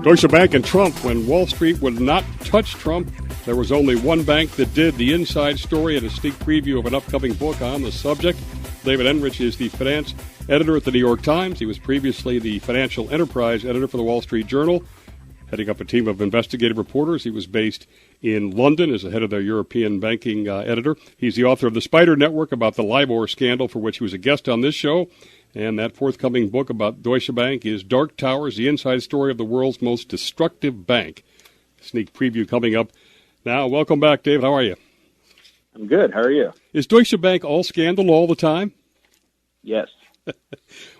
Deutsche Bank and Trump. When Wall Street would not touch Trump, there was only one bank that did. The inside story and a sneak preview of an upcoming book on the subject. David Enrich is the finance editor at the New York Times. He was previously the financial enterprise editor for the Wall Street Journal, heading up a team of investigative reporters. He was based in London as the head of their European banking editor. He's the author of The Spider Network, about the LIBOR scandal, for which he was a guest on this show. And that forthcoming book about Deutsche Bank is Dark Towers, the inside story of the world's most destructive bank. Sneak preview coming up now. Welcome back, David. How are you? I'm good. How are you? Is Deutsche Bank all scandal all the time? Yes.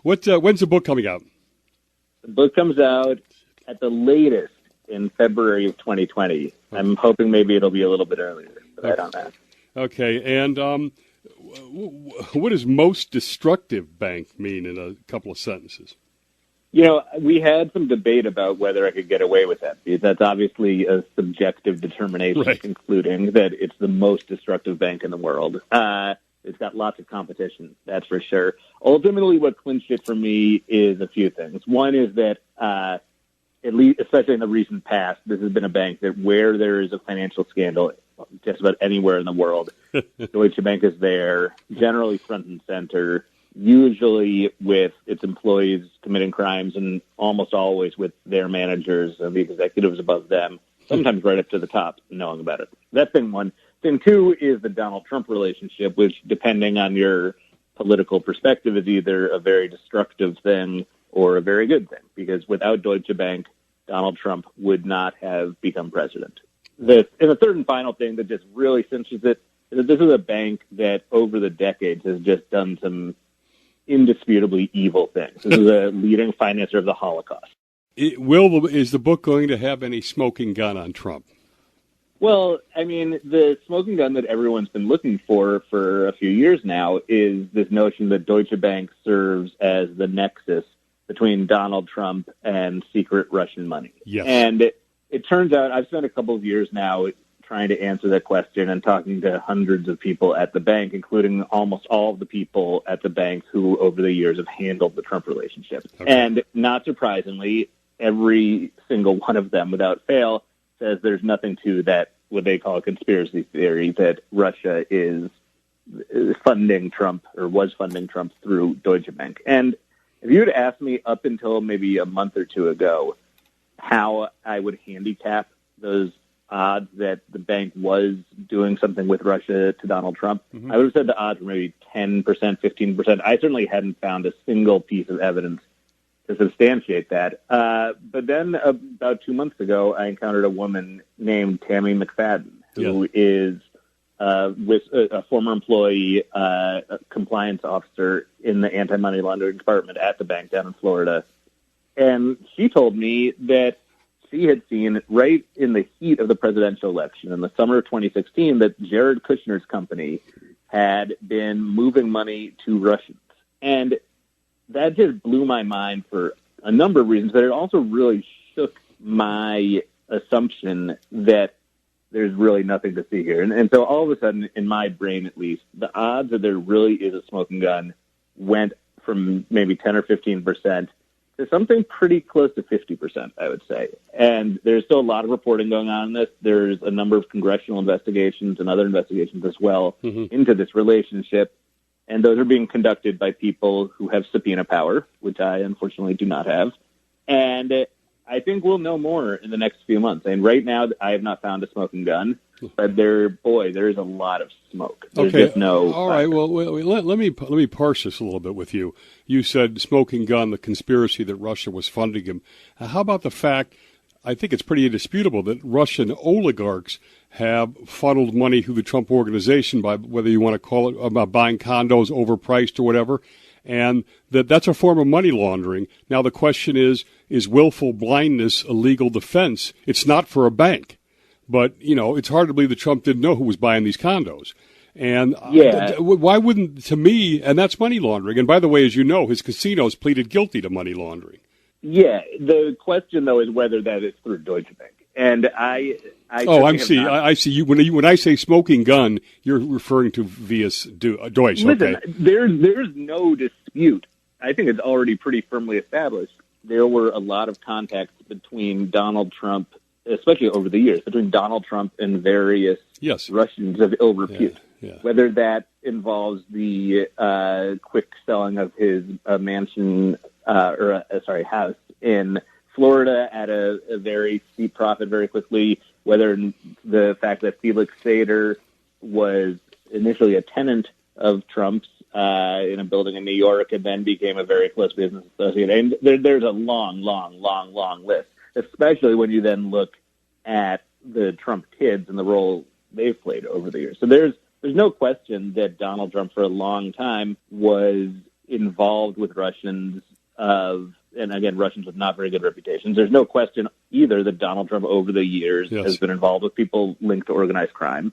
When's the book coming out? The book comes out at the latest in February of 2020. I'm hoping maybe it'll be a little bit earlier, but I don't know. Okay, and what does most destructive bank mean in a couple of sentences? You know, we had some debate about whether I could get away with that, because that's obviously a subjective determination, right, concluding that it's the most destructive bank in the world. It's got lots of competition, that's for sure. Ultimately, what clinched it for me is a few things. One is that, at least, especially in the recent past, this has been a bank that where there is a financial scandal, just about anywhere in the world, Deutsche Bank is there, generally front and center, usually with its employees committing crimes, and almost always with their managers and the executives above them, sometimes right up to the top, knowing about it. That's thing one. Thing two is the Donald Trump relationship, which, depending on your political perspective, is either a very destructive thing or a very good thing, because without Deutsche Bank, Donald Trump would not have become president. And the third and final thing that just really cinches it is that this is a bank that over the decades has just done some indisputably evil things. This is a leading financer of the Holocaust. Is the book going to have any smoking gun on Trump? Well, I mean, the smoking gun that everyone's been looking for a few years now is this notion that Deutsche Bank serves as the nexus between Donald Trump and secret Russian money. Yes. And it turns out I've spent a couple of years now trying to answer that question and talking to hundreds of people at the bank, including almost all of the people at the bank who over the years have handled the Trump relationship. Okay. And not surprisingly, every single one of them without fail says there's nothing to that, what they call a conspiracy theory, that Russia is funding Trump or was funding Trump through Deutsche Bank. And if you had asked me up until maybe a month or two ago how I would handicap those odds that the bank was doing something with Russia to Donald Trump, I would have said the odds were maybe 10%, 15%. I certainly hadn't found a single piece of evidence to substantiate that. But then about 2 months ago, I encountered a woman named Tammy McFadden, who is with a former employee, a compliance officer in the anti-money laundering department at the bank down in Florida. And she told me that she had seen right in the heat of the presidential election in the summer of 2016 that Jared Kushner's company had been moving money to Russians. And that just blew my mind for a number of reasons, but it also really shook my assumption that there's really nothing to see here. And so all of a sudden, in my brain at least, the odds that there really is a smoking gun went from maybe 10 or 15% to something pretty close to 50%, I would say. And there's still a lot of reporting going on in this. There's a number of congressional investigations and other investigations as well into this relationship. And those are being conducted by people who have subpoena power, which I unfortunately do not have. And I think we'll know more in the next few months. And right now, I have not found a smoking gun, but there is a lot of smoke. There's just no. All right. Well, let me parse this a little bit with you. You said smoking gun, the conspiracy that Russia was funding him. How about the fact, I think it's pretty indisputable, that Russian oligarchs have funneled money through the Trump organization by, whether you want to call it about buying condos overpriced or whatever, and that's a form of money laundering. Now, the question is willful blindness a legal defense? It's not for a bank. But, it's hard to believe that Trump didn't know who was buying these condos. And why wouldn't, to me, and that's money laundering. And by the way, as you know, his casinos pleaded guilty to money laundering. Yeah, the question, though, is whether that is through Deutsche Bank. And I see. You when I say smoking gun, you're referring to via Deutsche. Listen, okay. There's no dispute. I think it's already pretty firmly established there were a lot of contacts between Donald Trump, especially over the years, between Donald Trump and various Russians of ill repute. Whether that involves the quick selling of his mansion house in Florida at a very steep profit very quickly, whether the fact that Felix Sater was initially a tenant of Trump's in a building in New York and then became a very close business associate. And there's a long list, especially when you then look at the Trump kids and the role they've played over the years. So there's no question that Donald Trump for a long time was involved with Russians and again, Russians with not very good reputations. There's no question either that Donald Trump over the years has been involved with people linked to organized crime.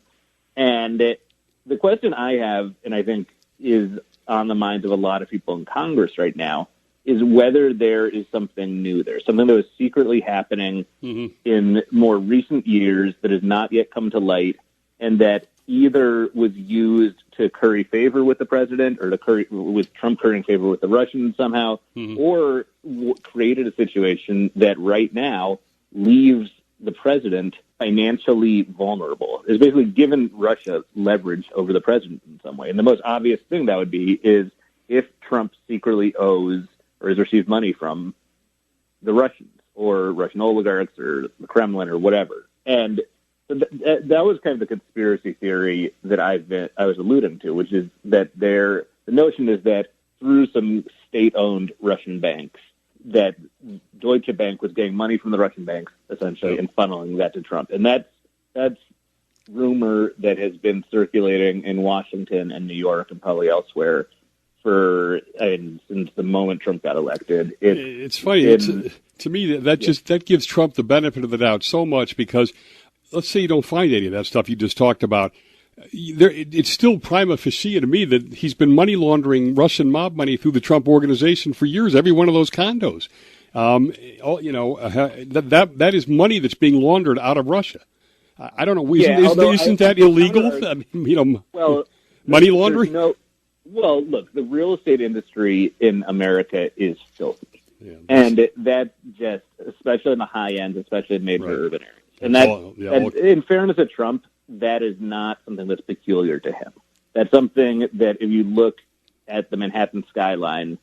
And the question I have, and I think is on the minds of a lot of people in Congress right now, is whether there is something new there, something that was secretly happening in more recent years that has not yet come to light, and that either was used to curry favor with the president or with Trump currying favor with the Russians somehow, or created a situation that right now leaves the president financially vulnerable. It's basically given Russia leverage over the president in some way. And the most obvious thing that would be is if Trump secretly owes or has received money from the Russians or Russian oligarchs or the Kremlin or whatever. And so that was kind of the conspiracy theory that I was alluding to, which is that the notion is that through some state-owned Russian banks, that Deutsche Bank was getting money from the Russian banks, essentially, and funneling that to Trump. And that's rumor that has been circulating in Washington and New York and probably elsewhere since the moment Trump got elected. It's funny. To me, that gives Trump the benefit of the doubt so much because let's say you don't find any of that stuff you just talked about. It's still prima facie to me that he's been money laundering Russian mob money through the Trump organization for years. Every one of those condos, that is money that's being laundered out of Russia. I don't know. Isn't that illegal? Money laundering. Look, the real estate industry in America is filthy, and that's just especially in the high end, especially in major urban areas. And in fairness to Trump, that is not something that's peculiar to him. That's something that if you look at the Manhattan skyline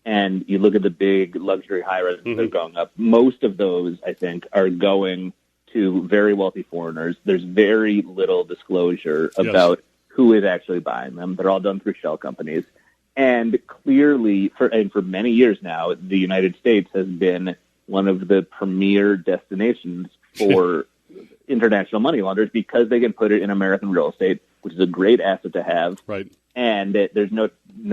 and you look at the big luxury high-rises that are going up, most of those, I think, are going to very wealthy foreigners. There's very little disclosure about who is actually buying them. They're all done through shell companies. And clearly, for many years now, the United States has been one of the premier destinations for international money launderers because they can put it in American real estate, which is a great asset to have. Right. And there's no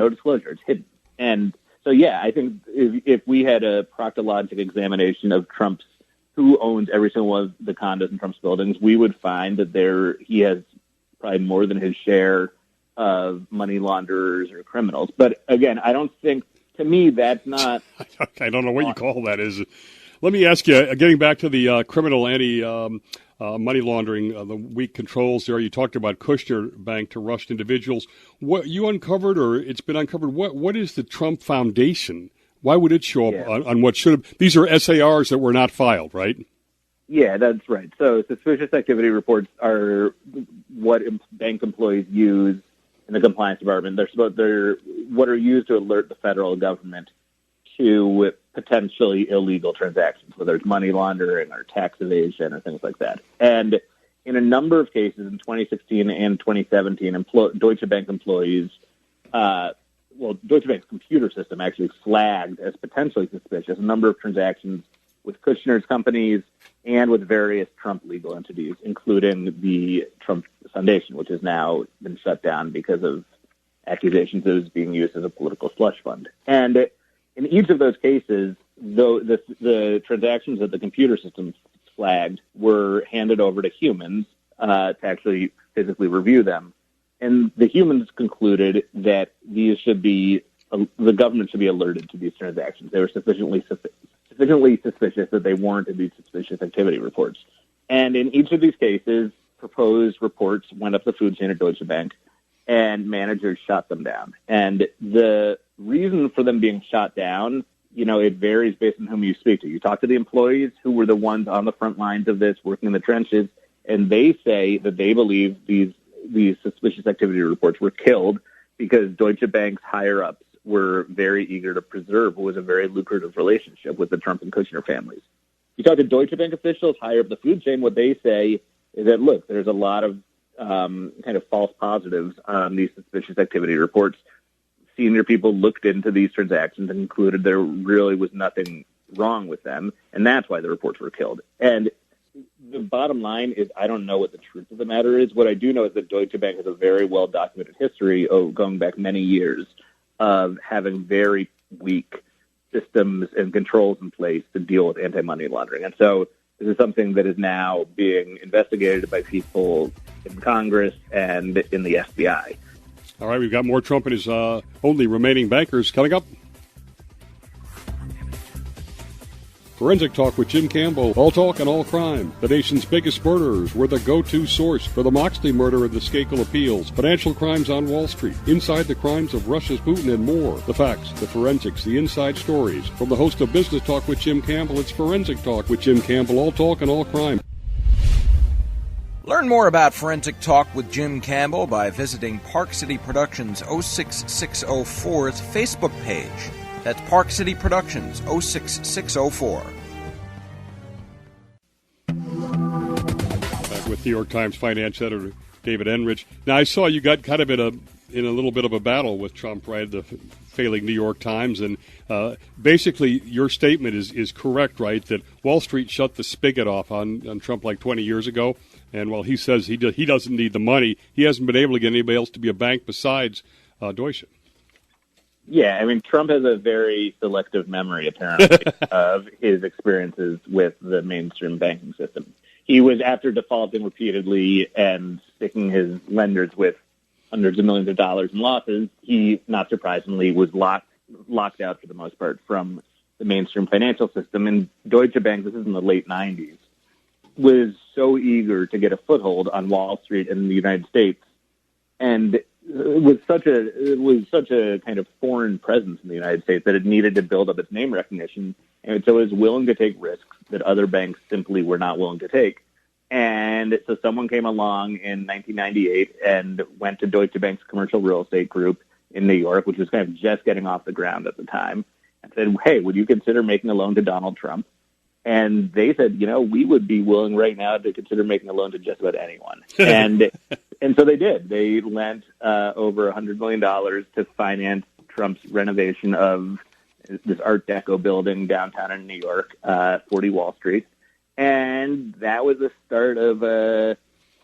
disclosure. It's hidden. And so, I think if we had a proctologic examination of Trump's who owns every single one of the condos in Trump's buildings, we would find that he has probably more than his share of money launderers or criminals. But again, I don't think, to me, that's not... I don't know what you call that is. Let me ask you, getting back to the criminal money laundering, the weak controls there, you talked about Kushner Bank to Russian individuals. What you uncovered, or it's been uncovered, what is the Trump Foundation? Why would it show up on what should have... These are SARs that were not filed, right? Yeah, that's right. So suspicious activity reports are what bank employees use in the compliance department. They're what are used to alert the federal government to potentially illegal transactions, whether it's money laundering or tax evasion or things like that. And in a number of cases in 2016 and 2017, Deutsche Bank employees, Deutsche Bank's computer system actually flagged as potentially suspicious a number of transactions with Kushner's companies and with various Trump legal entities, including the Trump Foundation, which has now been shut down because of accusations that it was being used as a political slush fund. And in each of those cases, though the transactions that the computer system flagged were handed over to humans to actually physically review them. And the humans concluded that the government should be alerted to these transactions. They were sufficiently suspicious that they warranted these suspicious activity reports. And in each of these cases, proposed reports went up the food chain at Deutsche Bank, and managers shot them down. And the reason for them being shot down it varies based on whom you speak to. You talk to the employees who were the ones on the front lines of this, working in the trenches, and they say that they believe these suspicious activity reports were killed because Deutsche Bank's higher-ups were very eager to preserve what was a very lucrative relationship with the Trump and Kushner families. You talk to Deutsche Bank officials higher up the food chain, what they say is that, look, there's a lot of kind of false positives on these suspicious activity reports. Senior people looked into these transactions and concluded there really was nothing wrong with them, and that's why the reports were killed. And the bottom line is I don't know what the truth of the matter is. What I do know is that Deutsche Bank has a very well-documented history of going back many years of having very weak systems and controls in place to deal with anti-money laundering. And so this is something that is now being investigated by people in Congress and in the FBI. All right, we've got more Trump and his only remaining bankers coming up. Forensic Talk with Jim Campbell. All talk and all crime. The nation's biggest murderers were the go-to source for the Moxley murder and the Skakel appeals. Financial crimes on Wall Street. Inside the crimes of Russia's Putin and more. The facts, the forensics, the inside stories. From the host of Business Talk with Jim Campbell, it's Forensic Talk with Jim Campbell. All talk and all crime. Learn more about Forensic Talk with Jim Campbell by visiting Park City Productions 06604's Facebook page. That's Park City Productions 06604. Back with New York Times finance editor David Enrich. Now, I saw you got kind of in a little bit of a battle with Trump, right? The failing New York Times, and basically your statement is correct, right? That Wall Street shut the spigot off on Trump like 20 years ago, and while he says he doesn't need the money, he hasn't been able to get anybody else to be a bank besides Deutsche. Yeah, I mean, Trump has a very selective memory, apparently, of his experiences with the mainstream banking system. He was, after defaulting repeatedly and sticking his lenders with hundreds of millions of dollars in losses, he, not surprisingly, was locked out for the most part from the mainstream financial system. And Deutsche Bank, this is in the late 90s, was so eager to get a foothold on Wall Street in the United States, and it was such a kind of foreign presence in the United States that it needed to build up its name recognition, and so it was willing to take risks that other banks simply were not willing to take. And so someone came along in 1998 and went to Deutsche Bank's commercial real estate group in New York, which was kind of just getting off the ground at the time, and said, hey, would you consider making a loan to Donald Trump? And they said, we would be willing right now to consider making a loan to just about anyone. And so they did. They lent over $100 million to finance Trump's renovation of this Art Deco building downtown in New York, 40 Wall Street. And that was the start of a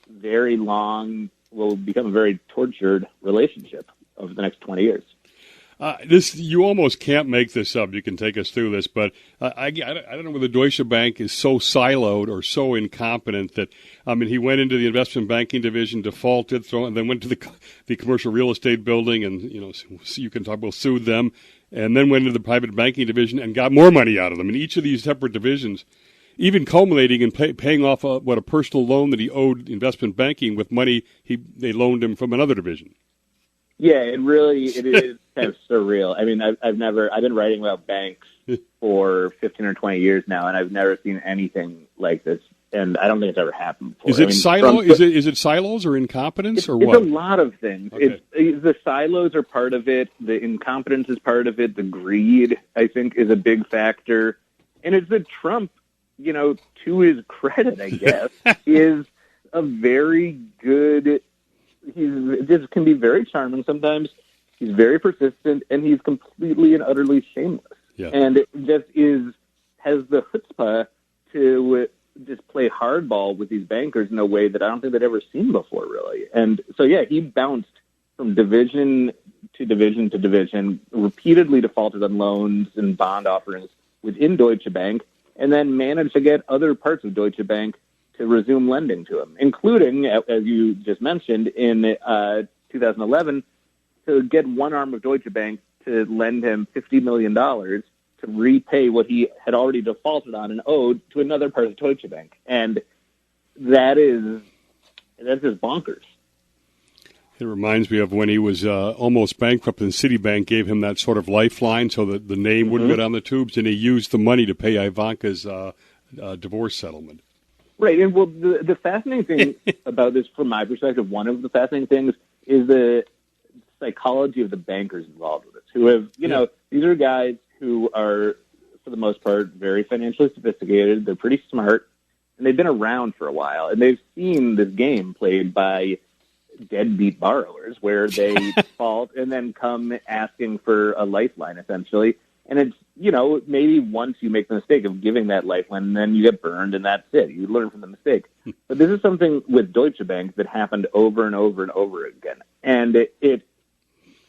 very long, will become a very tortured relationship over the next 20 years. You almost can't make this up. You can take us through this, but I don't know whether Deutsche Bank is so siloed or so incompetent that, he went into the investment banking division, defaulted, and then went to the commercial real estate building, and you can talk about sued them, and then went into the private banking division and got more money out of them. In each of these separate divisions, even culminating in paying off a personal loan that he owed investment banking with money they loaned him from another division. Yeah, it is kind of surreal. I mean, I've been writing about banks for 15 or 20 years now, and I've never seen anything like this, and I don't think it's ever happened before. Is it is it silos or incompetence or what? It's a lot of things. Okay. The silos are part of it. The incompetence is part of it. The greed, I think, is a big factor. And it's that Trump, to his credit, I guess, is a very good... He just can be very charming sometimes. He's very persistent, and he's completely and utterly shameless. Yeah. And it just has the chutzpah to just play hardball with these bankers in a way that I don't think they'd ever seen before, really. And so, yeah, he bounced from division to division to division, repeatedly defaulted on loans and bond offerings within Deutsche Bank, and then managed to get other parts of Deutsche Bank to resume lending to him, including, as you just mentioned, in 2011, to get one arm of Deutsche Bank to lend him $50 million to repay what he had already defaulted on and owed to another part of Deutsche Bank. And that's just bonkers. It reminds me of when he was almost bankrupt and Citibank gave him that sort of lifeline so that the name wouldn't go down the tubes, and he used the money to pay Ivanka's divorce settlement. Right, and well, the fascinating thing about this, from my perspective, one of the fascinating things is the psychology of the bankers involved with this, who have, these are guys who are, for the most part, very financially sophisticated. They're pretty smart, and they've been around for a while, and they've seen this game played by deadbeat borrowers where they default and then come asking for a lifeline, essentially. And it's, maybe once you make the mistake of giving that lifeline, then you get burned, and that's it. You learn from the mistake. But this is something with Deutsche Bank that happened over and over and over again. And it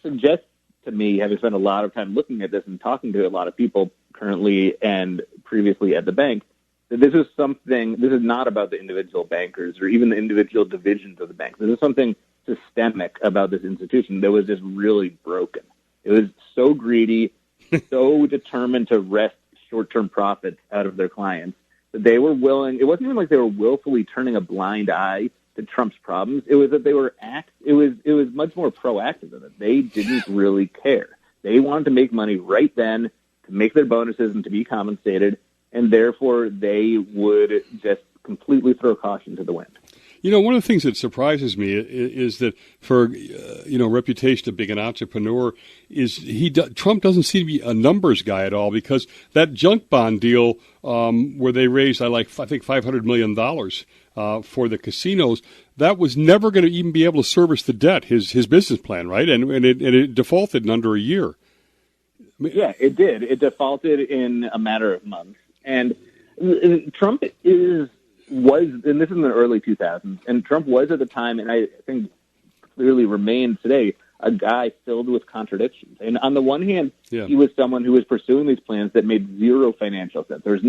suggests to me, having spent a lot of time looking at this and talking to a lot of people currently and previously at the bank, that this is not about the individual bankers or even the individual divisions of the bank. This is something systemic about this institution that was just really broken. It was so greedy, so determined to wrest short-term profits out of their clients that they were willing. It wasn't even like they were willfully turning a blind eye to Trump's problems. It was that they were it was much more proactive than it. They didn't really care. They wanted to make money right then, to make their bonuses and to be compensated, and therefore they would just completely throw caution to the wind. One of the things that surprises me is that for, reputation of being an entrepreneur is Trump doesn't seem to be a numbers guy at all, because that junk bond deal where they raised, I think $500 million for the casinos, that was never going to even be able to service the debt, his business plan, right? And it defaulted in under a year. Yeah, it did. It defaulted in a matter of months. And Trump was, and this is in the early 2000s, and Trump was at the time, and I think clearly remains today, a guy filled with contradictions. And on the one hand, he was someone who was pursuing these plans that made zero financial sense. These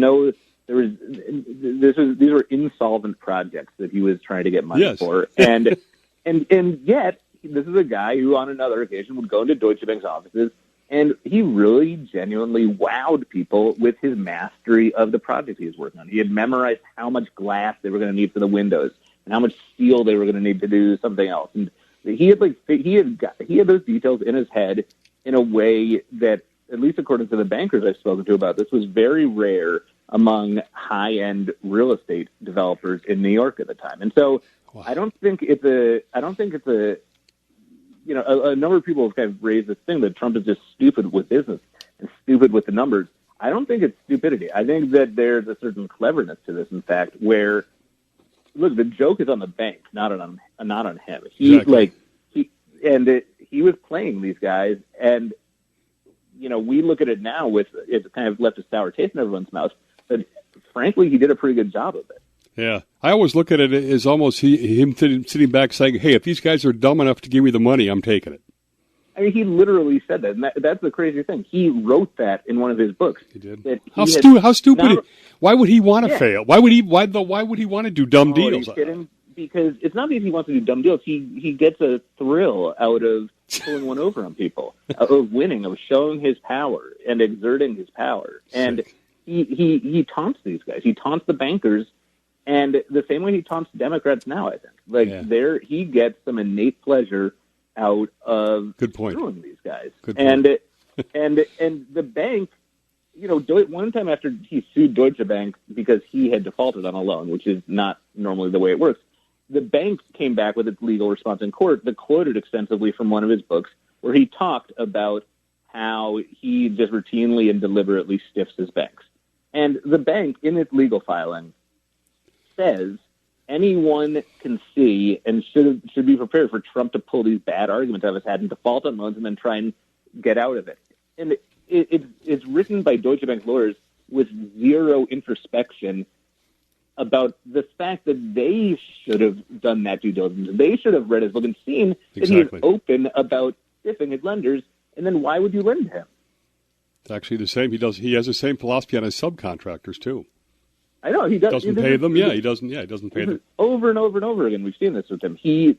were insolvent projects that he was trying to get money for. And yet, this is a guy who on another occasion would go into Deutsche Bank's offices, and he really genuinely wowed people with his mastery of the project he was working on. He had memorized how much glass they were going to need for the windows and how much steel they were going to need to do something else. And he had those details in his head in a way that, at least according to the bankers I've spoken to about this, was very rare among high-end real estate developers in New York at the time. And so I don't think it's a number of people have kind of raised this thing that Trump is just stupid with business and stupid with the numbers. I don't think it's stupidity. I think that there's a certain cleverness to this, in fact, where, look, the joke is on the bank, not on him. He was playing these guys, and we look at it now with it kind of left a sour taste in everyone's mouth. But frankly, he did a pretty good job of it. Yeah, I always look at it as almost him sitting back saying, "Hey, if these guys are dumb enough to give me the money, I'm taking it." I mean, he literally said that, and that's the crazy thing. He wrote that in one of his books. He did. How stupid! Why would he want to fail? Why would he want to do dumb deals? Are you kidding? Because it's not because he wants to do dumb deals. He gets a thrill out of pulling one over on people, of winning, of showing his power and exerting his power. And he taunts these guys. He taunts the bankers. And the same way he taunts Democrats now, I think. He gets some innate pleasure out of screwing these guys. And the bank, one time after he sued Deutsche Bank because he had defaulted on a loan, which is not normally the way it works, the bank came back with its legal response in court that quoted extensively from one of his books where he talked about how he just routinely and deliberately stiffs his banks. And the bank, in its legal filing, says anyone can see and should be prepared for Trump to pull these bad arguments out of his head and default on loans and then try and get out of it. And it's written by Deutsche Bank lawyers with zero introspection about the fact that they should have done that due diligence. They should have read his book and seen that he is open about stiffing his lenders, and then why would you lend to him? It's actually the same. He has the same philosophy on his subcontractors, too. I know he does. Doesn't pay them. He doesn't pay them. Over and over and over again, we've seen this with him. He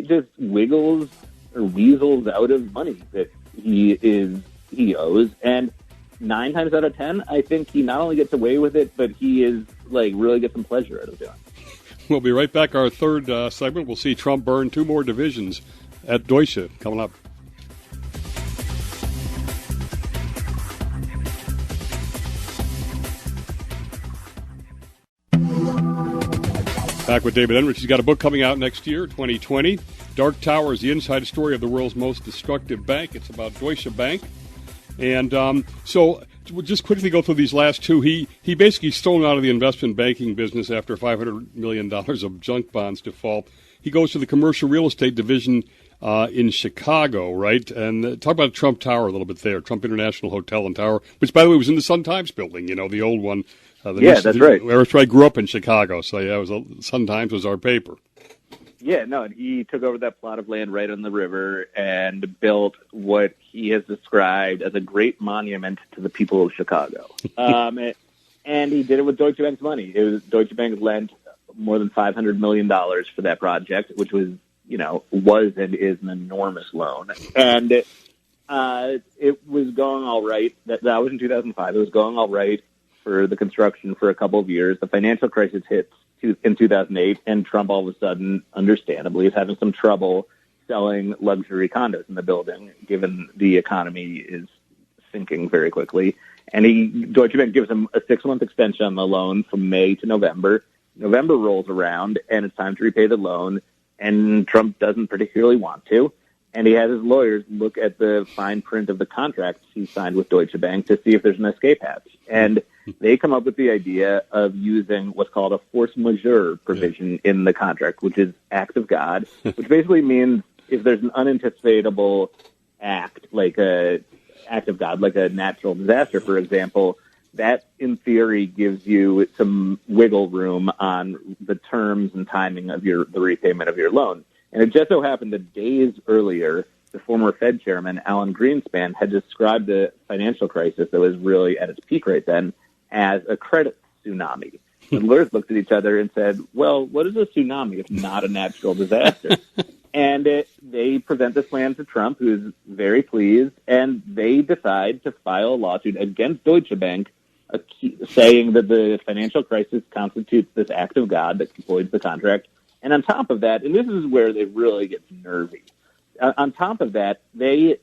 just wiggles or weasels out of money that he owes, and 9 times out of 10, I think he not only gets away with it, but he is really gets some pleasure out of doing it. We'll be right back. Our third segment. We'll see Trump burn 2 more divisions at Deutsche coming up. Back with David Enrich. He's got a book coming out next year, 2020. Dark Tower is the inside story of the world's most destructive bank. It's about Deutsche Bank. And so we'll just quickly go through these last two. He basically stolen out of the investment banking business after $500 million of junk bonds default. He goes to the commercial real estate division in Chicago, right? And talk about Trump Tower a little bit there, Trump International Hotel and Tower, which, by the way, was in the Sun-Times building, the old one. That's right. I grew up in Chicago, so Sun-Times was our paper. Yeah, no, and he took over that plot of land right on the river and built what he has described as a great monument to the people of Chicago. And he did it with Deutsche Bank's money. Deutsche Bank lent more than $500 million for that project, which was and is an enormous loan. And it was going all right. That was in 2005. It was going all right for the construction for a couple of years. The financial crisis hit in 2008, and Trump all of a sudden, understandably, is having some trouble selling luxury condos in the building, given the economy is sinking very quickly. And Deutsche Bank gives him a 6-month extension on the loan from May to November. November rolls around, and it's time to repay the loan, and Trump doesn't particularly want to. And he has his lawyers look at the fine print of the contracts he signed with Deutsche Bank to see if there's an escape hatch. And they come up with the idea of using what's called a force majeure provision in the contract, which is act of God, which basically means if there's an unanticipatable act, like a act of God, like a natural disaster, for example, that in theory gives you some wiggle room on the terms and timing of the repayment of your loan. And it just so happened that days earlier, the former Fed chairman, Alan Greenspan, had described the financial crisis that was really at its peak right then as a credit tsunami. And lawyers looked at each other and said, well, what is a tsunami if not a natural disaster? And they present this plan to Trump, who is very pleased, and they decide to file a lawsuit against Deutsche Bank, saying that the financial crisis constitutes this act of God that voids the contract. And on top of that, and this is where they really get nervy, on top of that, they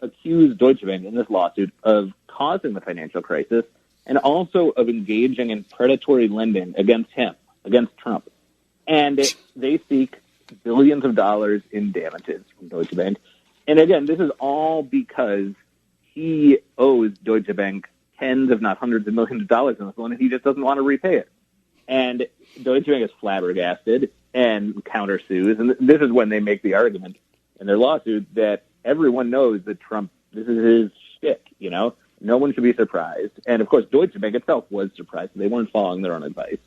accuse Deutsche Bank in this lawsuit of causing the financial crisis and also of engaging in predatory lending against him, against Trump. And they seek billions of dollars in damages from Deutsche Bank. And again, this is all because he owes Deutsche Bank tens, if not hundreds of millions of dollars in this loan, and he just doesn't want to repay it. And Deutsche Bank is flabbergasted and countersues. And this is when they make the argument in their lawsuit that everyone knows that Trump, this is his shtick, No one should be surprised. And, of course, Deutsche Bank itself was surprised. They weren't following their own advice.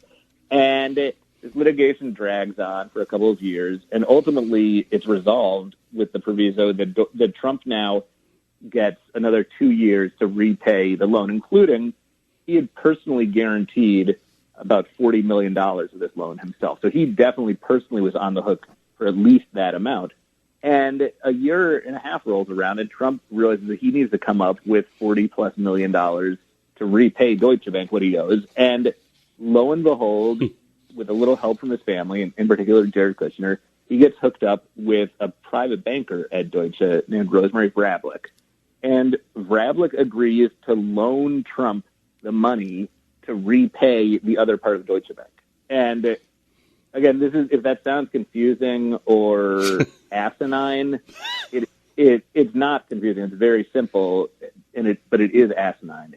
And this litigation drags on for a couple of years, and ultimately it's resolved with the proviso that Trump now gets another 2 years to repay the loan, including he had personally guaranteed about $40 million of this loan himself. So he definitely personally was on the hook for at least that amount. And a year and a half rolls around, and Trump realizes that he needs to come up with $40+ million to repay Deutsche Bank what he owes. And lo and behold, with a little help from his family, in particular Jared Kushner, he gets hooked up with a private banker at Deutsche named Rosemary Vrablic. And Vrablic agrees to loan Trump the money to repay the other part of Deutsche Bank. And again, this is, if that sounds confusing or asinine, it's not confusing. It's very simple, but it is asinine.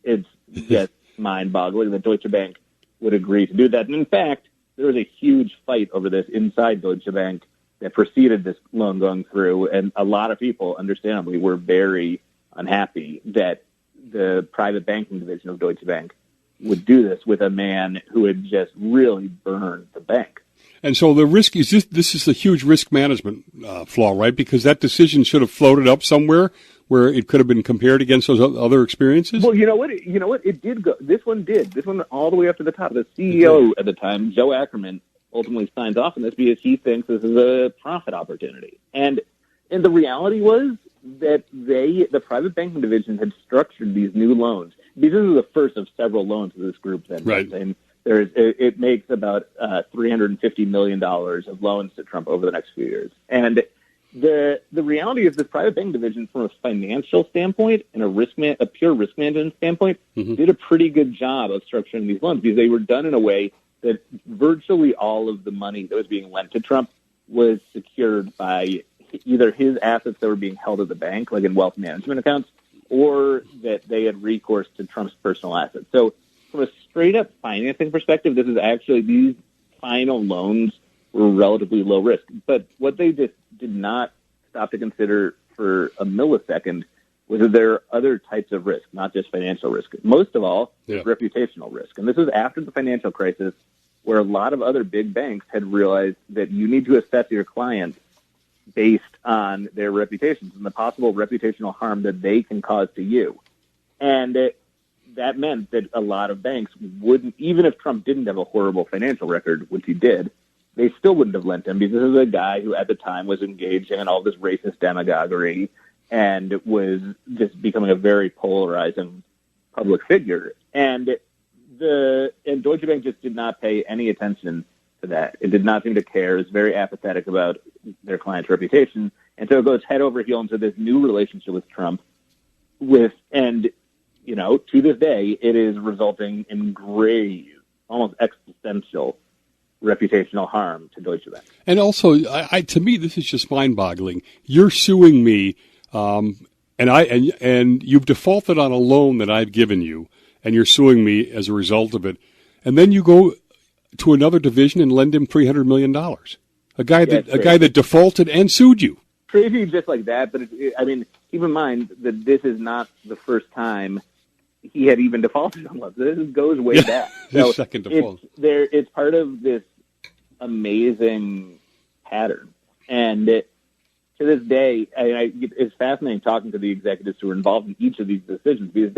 It's just mind-boggling that Deutsche Bank would agree to do that. And in fact, there was a huge fight over this inside Deutsche Bank that preceded this loan going through, and a lot of people, understandably, were very unhappy that the private banking division of Deutsche Bank would do this with a man who had just really burned the bank. And so the risk is this is a huge risk management flaw, right? Because that decision should have floated up somewhere where it could have been compared against those other experiences. Well, you know what? It did go. This one did. This one all the way up to the top. The CEO at the time, Joe Ackerman, ultimately signs off on this because he thinks this is a profit opportunity. And the reality was that the private banking division had structured these new loans. This is the first of several loans to this group. Then, right? And it makes about $350 million of loans to Trump over the next few years. And The reality is the private bank division, from a financial standpoint and a pure risk management standpoint, did a pretty good job of structuring these loans because they were done in a way that virtually all of the money that was being lent to Trump was secured by either his assets that were being held at the bank, like in wealth management accounts, or that they had recourse to Trump's personal assets. So from a straight-up financing perspective, these final loans were relatively low risk. But what they just did not stop to consider for a millisecond was that there are other types of risk, not just financial risk. Most of all, reputational risk. And this is after the financial crisis, where a lot of other big banks had realized that you need to assess your clients based on their reputations and the possible reputational harm that they can cause to you. And that meant that a lot of banks wouldn't, even if Trump didn't have a horrible financial record, which he did, they still wouldn't have lent him because this is a guy who at the time was engaging in all this racist demagoguery and was just becoming a very polarizing public figure. And Deutsche Bank just did not pay any attention to that. It did not seem to care. It was very apathetic about their client's reputation. And so it goes head over heels into this new relationship with Trump to this day, it is resulting in grave, almost existential reputational harm to Deutsche Bank. And also, to me, this is just mind-boggling. You're suing me, and you've defaulted on a loan that I've given you, and you're suing me as a result of it. And then you go to another division and lend him $300 million. A guy that defaulted and sued you. Crazy just like that, but keep in mind that this is not the first time he had even defaulted on loans. This goes way back. So second default. It's part of this amazing pattern. And to this day, it's fascinating talking to the executives who are involved in each of these decisions because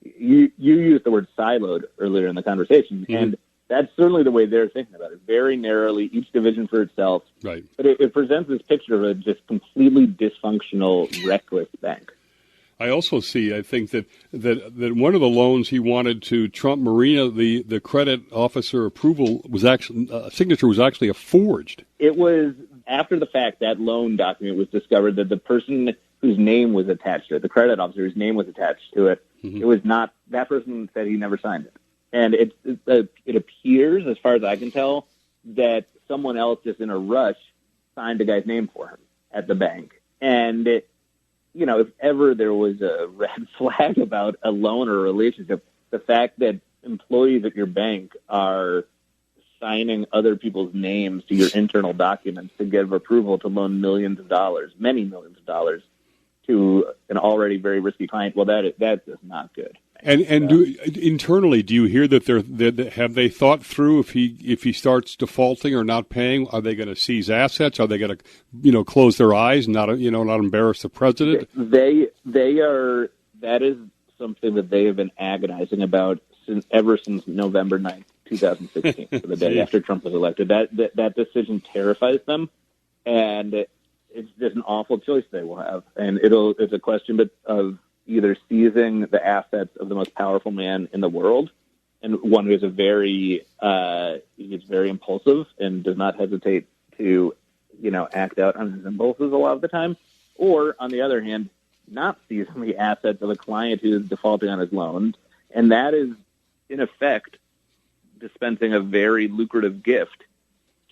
you used the word siloed earlier in the conversation, and that's certainly the way they're thinking about it. Very narrowly, each division for itself. Right. But it presents this picture of a just completely dysfunctional, reckless bank. I also see, I think, that one of the loans he wanted to Trump Marina, the credit officer approval was actually, signature was actually forged. It was after the fact that loan document was discovered that the person whose name was attached to it, the credit officer whose name was attached to it, it was not, that person said he never signed it. And it appears, as far as I can tell, that someone else just in a rush signed the guy's name for him at the bank. And if ever there was a red flag about a loan or a relationship, the fact that employees at your bank are signing other people's names to your internal documents to give approval to loan millions of dollars, many millions of dollars, to an already very risky client, well, that's just not good. And internally, do you hear that have they thought through if he starts defaulting or not paying? Are they going to seize assets? Are they going to close their eyes and not embarrass the president? They are. That is something that they have been agonizing about ever since November 9th, 2016, so the day after Trump was elected. That decision terrifies them, and it's just an awful choice they will have. And it's a question of either seizing the assets of the most powerful man in the world, and one who is he's very impulsive and does not hesitate to, act out on his impulses a lot of the time, or on the other hand, not seizing the assets of a client who is defaulting on his loans, and that is, in effect, dispensing a very lucrative gift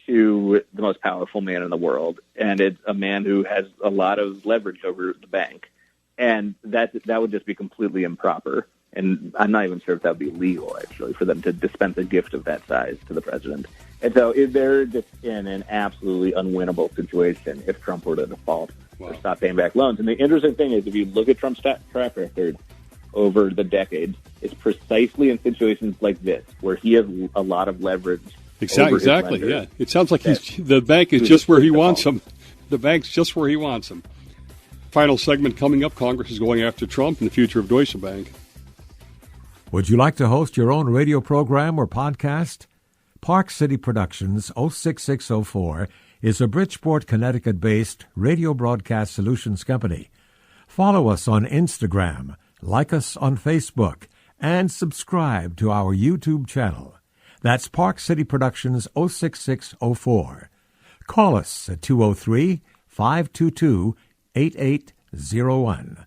to the most powerful man in the world, and it's a man who has a lot of leverage over the bank. And that would just be completely improper. And I'm not even sure if that would be legal, actually, for them to dispense a gift of that size to the president. And so they're just in an absolutely unwinnable situation if Trump were to default or stop paying back loans. And the interesting thing is, if you look at Trump's track record over the decades, it's precisely in situations like this, where he has a lot of leverage. Exactly, yeah. It sounds like the bank is just where he wants him. The bank's just where he wants him. Final segment coming up. Congress is going after Trump and the future of Deutsche Bank. Would you like to host your own radio program or podcast? Park City Productions 06604 is a Bridgeport, Connecticut-based radio broadcast solutions company. Follow us on Instagram, like us on Facebook, and subscribe to our YouTube channel. That's Park City Productions 06604. Call us at 203 888-522-8801.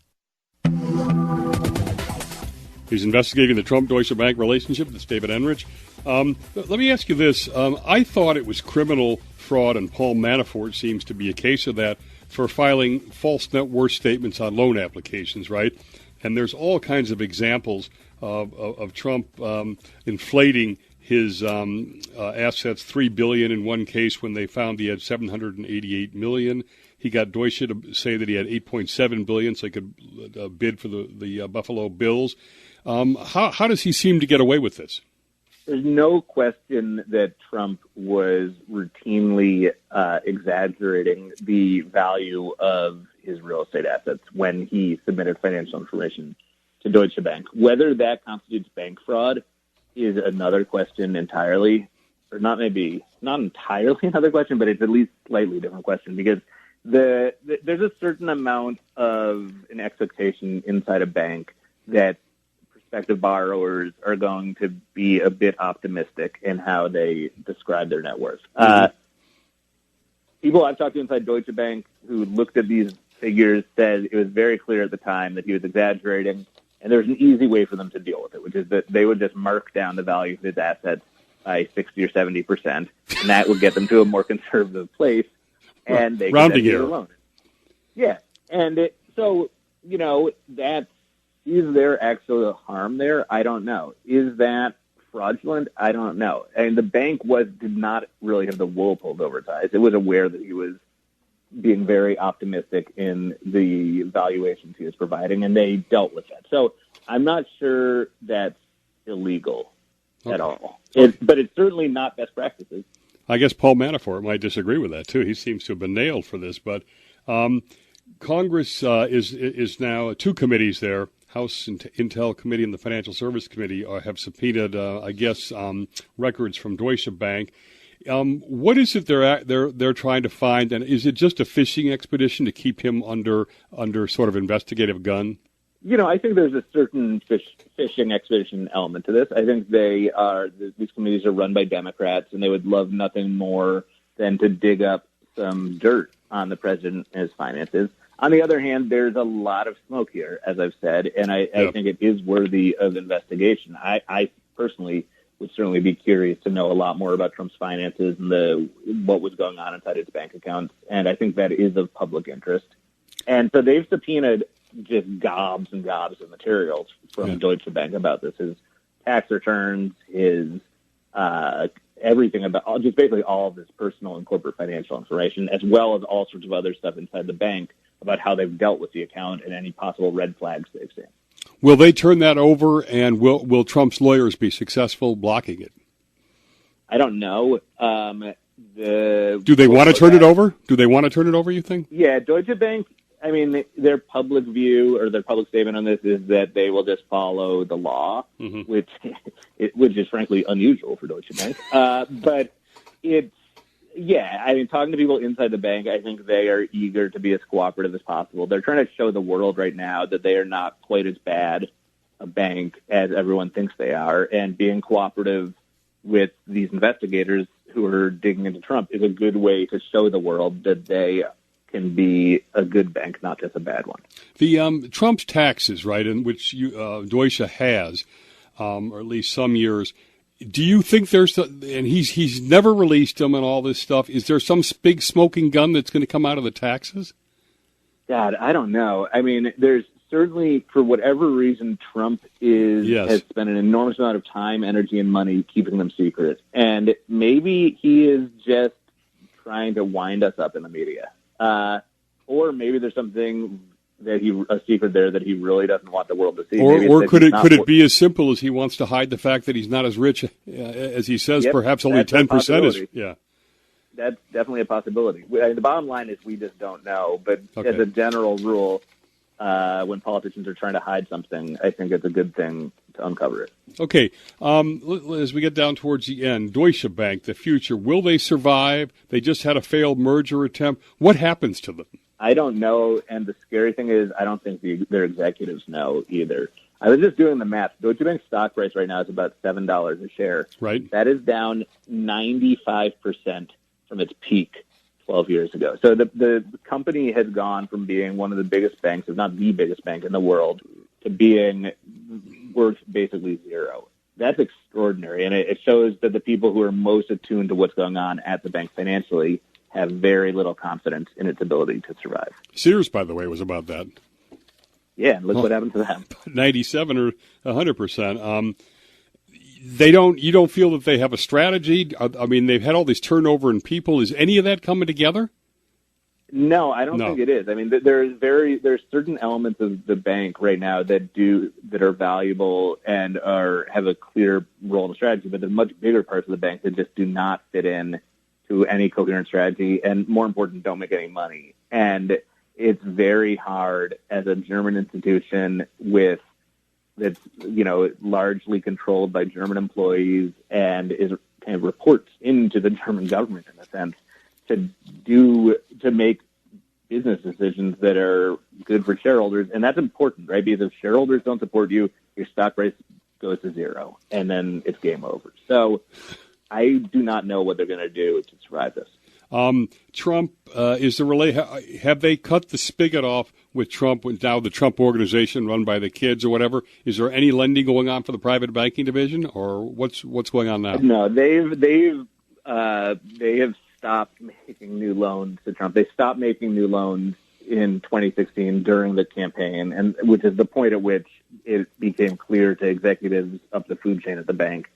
He's investigating the Trump-Deutsche Bank relationship. That's David Enrich. Let me ask you this. I thought it was criminal fraud, and Paul Manafort seems to be a case of that, for filing false net worth statements on loan applications, right? And there's all kinds of examples of Trump inflating his assets, $3 billion in one case when they found he had $788 million. He got Deutsche to say that he had $8.7 billion so he could bid for the Buffalo Bills. How does he seem to get away with this? There's no question that Trump was routinely exaggerating the value of his real estate assets when he submitted financial information to Deutsche Bank. Whether that constitutes bank fraud is another question entirely, or not entirely another question, but it's at least slightly different question, because there's a certain amount of an expectation inside a bank that prospective borrowers are going to be a bit optimistic in how they describe their net worth. People I've talked to inside Deutsche Bank who looked at these figures said it was very clear at the time that he was exaggerating, and there was an easy way for them to deal with it, which is that they would just mark down the value of his assets by 60 or 70%, and that would get them to a more conservative place, and they could get a loan. Yeah, and so, that is there actual harm there? I don't know. Is that fraudulent? I don't know. And the bank did not really have the wool pulled over its eyes. It was aware that he was being very optimistic in the valuations he was providing, and they dealt with that. So I'm not sure that's illegal at all. But it's certainly not best practices. I guess Paul Manafort might disagree with that, too. He seems to have been nailed for this. But Congress is now two committees there, House Intel Committee and the Financial Service Committee, have subpoenaed, records from Deutsche Bank. What is it they're trying to find, and is it just a fishing expedition to keep him under sort of investigative gun? I think there's a certain fishing expedition element to this. I think these committees are run by Democrats, and they would love nothing more than to dig up some dirt on the president and his finances. On the other hand, there's a lot of smoke here, as I've said, and I think it is worthy of investigation. I personally would certainly be curious to know a lot more about Trump's finances and what was going on inside his bank accounts, and I think that is of public interest. And so they've subpoenaed just gobs and gobs of materials from Deutsche Bank about this, his tax returns, his everything about just basically all of his personal and corporate financial information, as well as all sorts of other stuff inside the bank about how they've dealt with the account and any possible red flags they've seen. Will they turn that over, and will Trump's lawyers be successful blocking it? I don't know. Do they want to turn it over? Do they want to turn it over, you think? Yeah, Deutsche Bank, I mean, their public view or their public statement on this is that they will just follow the law, which is frankly unusual for Deutsche Bank. But talking to people inside the bank, I think they are eager to be as cooperative as possible. They're trying to show the world right now that they are not quite as bad a bank as everyone thinks they are, and being cooperative with these investigators who are digging into Trump is a good way to show the world that they can be a good bank, not just a bad one. The Trump's taxes, right, in which Deutsche has, or at least some years. Do you think and he's never released them and all this stuff, is there some big smoking gun that's going to come out of the taxes? God, I don't know. I mean, there's certainly, for whatever reason, Trump has spent an enormous amount of time, energy, and money keeping them secret. And maybe he is just trying to wind us up in the media. Or maybe there's something a secret there that he really doesn't want the world to see. Or could it be as simple as he wants to hide the fact that he's not as rich as he says? Perhaps only 10% is. Yeah, that's definitely a possibility. The bottom line is we just don't know. But as a general rule, when politicians are trying to hide something, I think it's a good thing to uncover it. Okay, as we get down towards the end, Deutsche Bank, the future, will they survive? They just had a failed merger attempt. What happens to them? I don't know, and the scary thing is I don't think their executives know either. I was just doing the math. Deutsche Bank's stock price right now is about $7 a share. Right. That is down 95% from its peak 12 years ago. So the company has gone from being one of the biggest banks, if not the biggest bank in the world, to being worth basically zero. That's extraordinary, and it shows that the people who are most attuned to what's going on at the bank financially have very little confidence in its ability to survive. Sears, by the way, was about that. Yeah, and look what happened to them. 97 or 100%. You don't feel that they have a strategy? I mean, they've had all this turnover in people. Is any of that coming together? No, I don't think it is. I mean, there's certain elements of the bank right now that are valuable and have a clear role in the strategy, but there's much bigger parts of the bank that just do not fit in to any coherent strategy, and more important, don't make any money. And it's very hard as a German institution that's largely controlled by German employees and is kind of reports into the German government in a sense to make business decisions that are good for shareholders. And that's important, right? Because if shareholders don't support you, your stock price goes to zero, and then it's game over. So I do not know what they're going to do to survive this. Trump, have they cut the spigot off with Trump, with now the Trump organization run by the kids or whatever? Is there any lending going on for the private banking division, or what's going on now? No, they have stopped making new loans to Trump. They stopped making new loans in 2016 during the campaign, and which is the point at which it became clear to executives up the food chain at the bank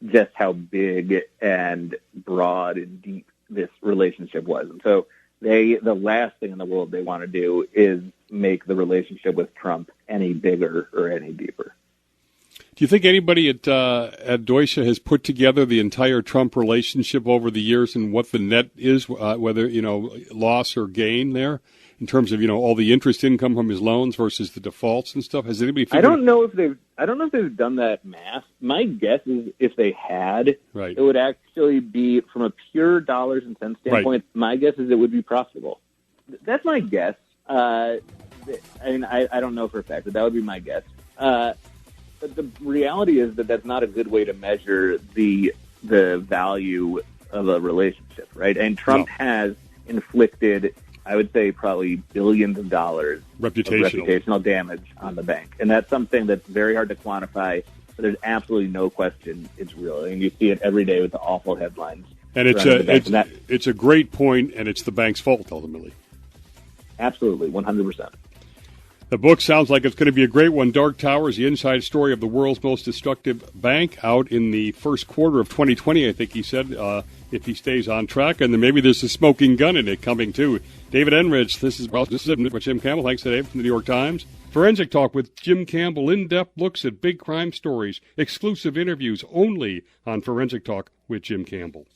just how big and broad and deep this relationship was. And so the last thing in the world they want to do is make the relationship with Trump any bigger or any deeper. Do you think anybody at Deutsche has put together the entire Trump relationship over the years and what the net is, whether, loss or gain there, in terms of, all the interest income from his loans versus the defaults and stuff? Has anybody figured? I don't know if they've done that math. My guess is if they had, right, it would actually be, from a pure dollars and cents standpoint, right, my guess is it would be profitable. That's my guess. I don't know for a fact, but that would be my guess. But the reality is that that's not a good way to measure the value of a relationship, right? And Trump has inflicted, I would say, probably billions of dollars of reputational damage on the bank. And that's something that's very hard to quantify, but there's absolutely no question it's real. And you see it every day with the awful headlines. And it's a great point, and it's the bank's fault, ultimately. Absolutely, 100%. The book sounds like it's going to be a great one. Dark Towers, the inside story of the world's most destructive bank, out in the first quarter of 2020, I think he said, if he stays on track. And then maybe there's a smoking gun in it coming, too. David Enrich, this is with Jim Campbell. Thanks today from the New York Times. Forensic Talk with Jim Campbell, in-depth looks at big crime stories, exclusive interviews only on Forensic Talk with Jim Campbell.